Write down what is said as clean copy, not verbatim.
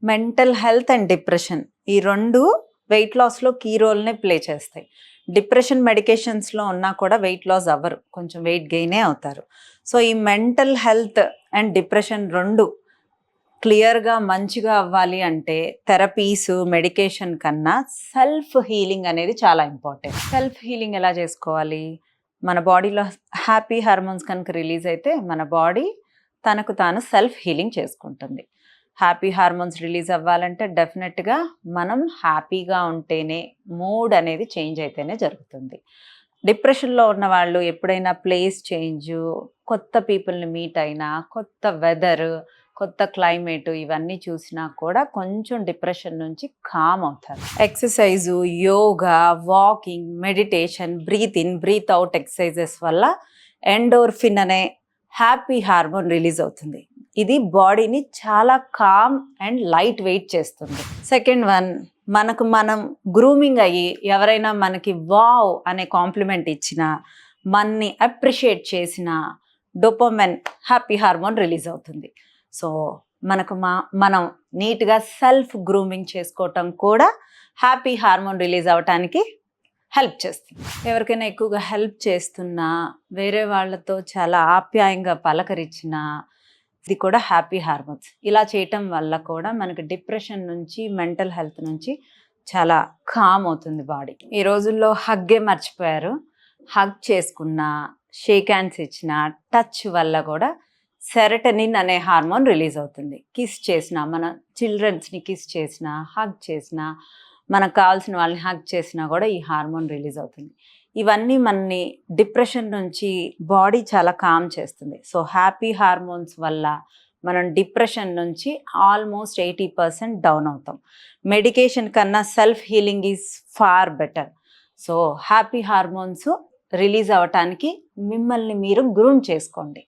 Mental health and depression ఈ రెండు wait లాస్లో key రోల్నే play చేస్తాయి. డిప్రెషన్ మెడికేషన్స్లో ఉన్నా కూడా వెయిట్ లాస్ అవ్వరు, కొంచెం వెయిట్ గెయినే అవుతారు. సో ఈ మెంటల్ హెల్త్ అండ్ డిప్రెషన్ రెండు క్లియర్గా మంచిగా అవ్వాలి అంటే థెరపీస్ మెడికేషన్ కన్నా సెల్ఫ్ హీలింగ్ అనేది చాలా ఇంపార్టెంట్. సెల్ఫ్ హీలింగ్ ఎలా చేసుకోవాలి? మన బాడీలో హ్యాపీ హార్మోన్స్ కనుక రిలీజ్ అయితే మన బాడీ తనకు తాను సెల్ఫ్ హీలింగ్ చేసుకుంటుంది. హ్యాపీ హార్మోన్స్ రిలీజ్ అవ్వాలంటే డెఫినెట్గా మనం హ్యాపీగా ఉంటేనే, మూడ్ అనేది చేంజ్ అయితేనే జరుగుతుంది. డిప్రెషన్లో ఉన్న వాళ్ళు ఎప్పుడైనా ప్లేస్ చేంజ్, కొత్త పీపుల్ని మీట్ అయినా, కొత్త వెదర్, కొత్త క్లైమేట్ ఇవన్నీ చూసినా కూడా కొంచెం డిప్రెషన్ నుంచి కామ్ అవుతారు. Exercise, yoga, walking, meditation, breathe in breathe out exercises వల్ల ఎండోర్ఫిన్ అనే హ్యాపీ హార్మోన్ రిలీజ్ అవుతుంది. ఇది బాడీని చాలా కామ్ అండ్ లైట్ వెయిట్ చేస్తుంది. సెకండ్ వన్, మనం గ్రూమింగ్ అయ్యి ఎవరైనా మనకి వావ్ అనే కాంప్లిమెంట్ ఇచ్చినా, మనని అప్రిషియేట్ చేసిన డోపమైన్ హ్యాపీ హార్మోన్ రిలీజ్ అవుతుంది. సో మనం నీట్గా సెల్ఫ్ గ్రూమింగ్ చేసుకోవటం కూడా హ్యాపీ హార్మోన్ రిలీజ్ అవ్వటానికి హెల్ప్ చేస్తుంది. ఎవరికైనా ఎక్కువగా హెల్ప్ చేస్తున్నా, వేరే వాళ్ళతో చాలా ఆప్యాయంగా పలకరించినా, ఇది కూడా హ్యాపీ హార్మోన్స్. ఇలా చేయటం వల్ల కూడా మనకి డిప్రెషన్ నుంచి, మెంటల్ హెల్త్ నుంచి చాలా కామ్ అవుతుంది బాడీ. ఈ రోజుల్లో హగ్గే మర్చిపోయారు. హగ్ చేసుకున్నా, షేక్ హ్యాండ్స్ ఇచ్చిన, టచ్ వల్ల కూడా సెరటనిన్ అనే హార్మోన్ రిలీజ్ అవుతుంది. కిస్ చేసిన, మన చిల్డ్రన్స్ని కిస్ చేసిన, హగ్ చేసిన, మనకు కావాల్సిన వాళ్ళని హగ్ చేసినా కూడా ఈ హార్మోన్ రిలీజ్ అవుతుంది. ఇవన్నీ మనని డిప్రెషన్ నుంచి బాడీ చాలా కామ్ చేస్తుంది. సో హ్యాపీ హార్మోన్స్ వల్ల మనం డిప్రెషన్ నుంచి ఆల్మోస్ట్ 80% డౌన్ అవుతాం. మెడికేషన్ కన్నా self healing is far better. So happy hormones release అవ్వటానికి మిమ్మల్ని మీరు గ్రూమ్ చేసుకోండి.